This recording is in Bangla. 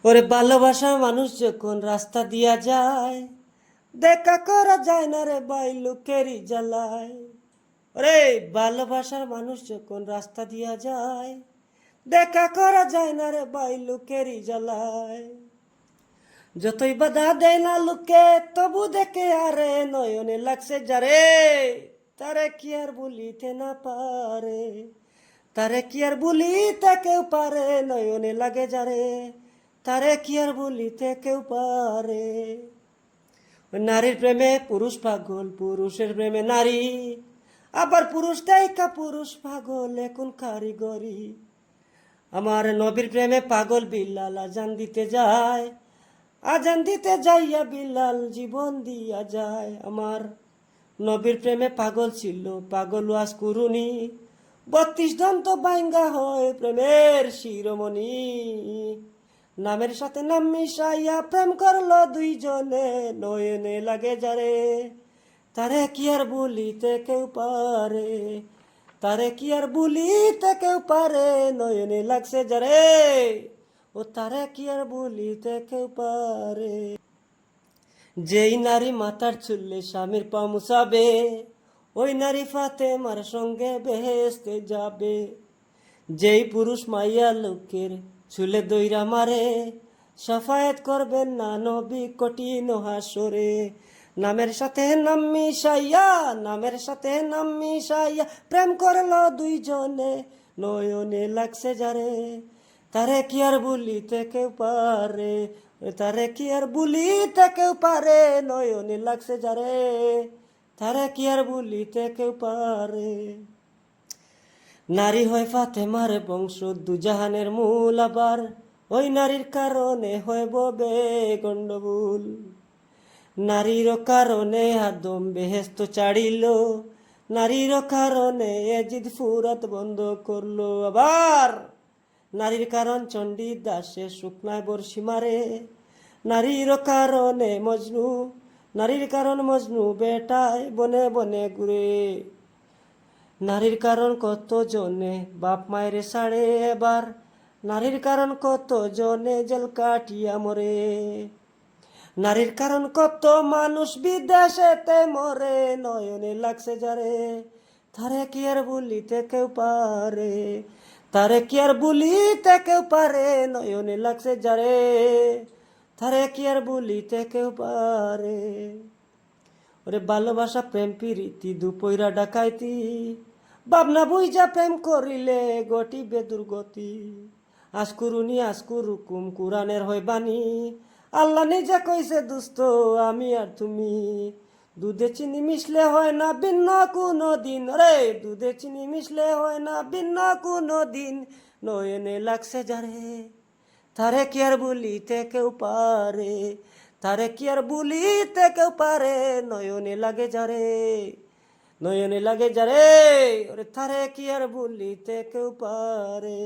ওরে ভালোবাসার মানুষ যখন রাস্তা দিয়া যায়, দেখা করা যায় না রে ভাই লোকেরই জ্বালায়। ওরে ভালোবাসার মানুষ যখন রাস্তা দিয়া যায়, দেখা করা যায় না রে ভাই লোকেরই জ্বালায়। যতই বাধা দেয় না লোকে, তবু দেখে আরে নয়নে লাগছে যারে, তারে কি আর বলিতে না পারে, তারে কি আর বলিতে কেউ পারে, নয়নে লাগে যারে, তারে কি আর বলিতে কেউ পারে। নারীর প্রেমে পুরুষ পাগল, পুরুষের প্রেমে নারী, আবার পুরুষ দায়িকা পুরুষ পাগল এখন কারিগরি। আমার নবীর প্রেমে পাগল বিল্লাল আজান দিতে যায়, আজান দিতে যাইয়া বিল্লাল জীবন দিয়া যায়। আমার নবীর প্রেমে পাগল ছিল পাগল ওয়াজ কুরুনি, 32 দন্ত বাইঙ্গা হয় প্রেমের শিরোমণি। নামের সাথে নাম মিশাইয়া প্রেম করলো দুইজনে, নয়নে লাগে যারে, তারে কি আর বলিতে কেউ পারে, তারে কি আর বলিতে কেউ পারে, নয়নে লাগছে যারে, ও তারে কি আর বলিতে কেউ পারে। যেই নারী মাথার চুললে স্বামীর পা মুছাবে, ওই নারী ফাতেমার সঙ্গে বেহেশতে যাবে। যেই পুরুষ মাইয়া লোকের চুলে দইরা মারে, সাফায়াত করবেন না নবী কঠিন হাসরে। নামের সাথে নাম মিশাইয়া, নামের সাথে নাম মিশাইয়া প্রেম করলো দুইজনে, নয়নে লাগছে যারে, তারে কি আর বলিতে কেউ পারে, তারে কি আর বলিতে কেউ পারে, নয়নে লাগছে যারে, তারে কি আর বলিতে কেউ পারে। নারী হয় ফাতেমার বংশ দুজাহানের মূল, আবার ওই নারীর কারণে হয় ববে গণ্ডগোল। নারীর কারণে আদম বেহেস্ত ছাড়িল, নারীর কারণে এজিদ ফুরাত বন্ধ করলো। আবার নারীর কারণ চণ্ডী দাসে শুকনায় বর্ষি মারে, নারীর কারণে মজনু, নারীর কারণ মজনু বেটায় বনে বনে ঘুরে। নারীর কারণ কত জনে বাপ মায়ের সাড়ে, এবার নারীর কারণ কত জনে জেল কাটিয়া মরে। নারীর কারণ কত মানুষ বিদেশেতে মরে, নয়নে লাগছে যারে, তারে কি আর বলিতে কেউ পারে, তারে কি আর বলিতে কেউ পারে, নয়নে লাগছে যারে, তারে কি আর বলিতে কেউ পারে। ওরে ভালোবাসা প্রেম প্রীতি দুপইরা ডাকাইতি, ভাবনা বুঝা প্রেম করিলে ঘটিবে দুর্গতি। আজকুরুনি আজকুরুকুম কুরানের হয় বাণী, আল্লাহ নিজে কইছে দুস্থ আমি আর তুমি। দুধে চিনি মিশলে হয় না ভিন্ন কোনো দিন, রে দুধে চিনি মিশলে হয় না ভিন্ন কোনো দিন, নয়নে লাগছে যারে, তারে কি আর বলিতে কেউ পারে, তারে কি আর বলিতে কেউ পারে, নয়নে লাগে যারে, নয়নে লাগে যারে, ওরে তারে কি আর বলিতে কেউ পারে।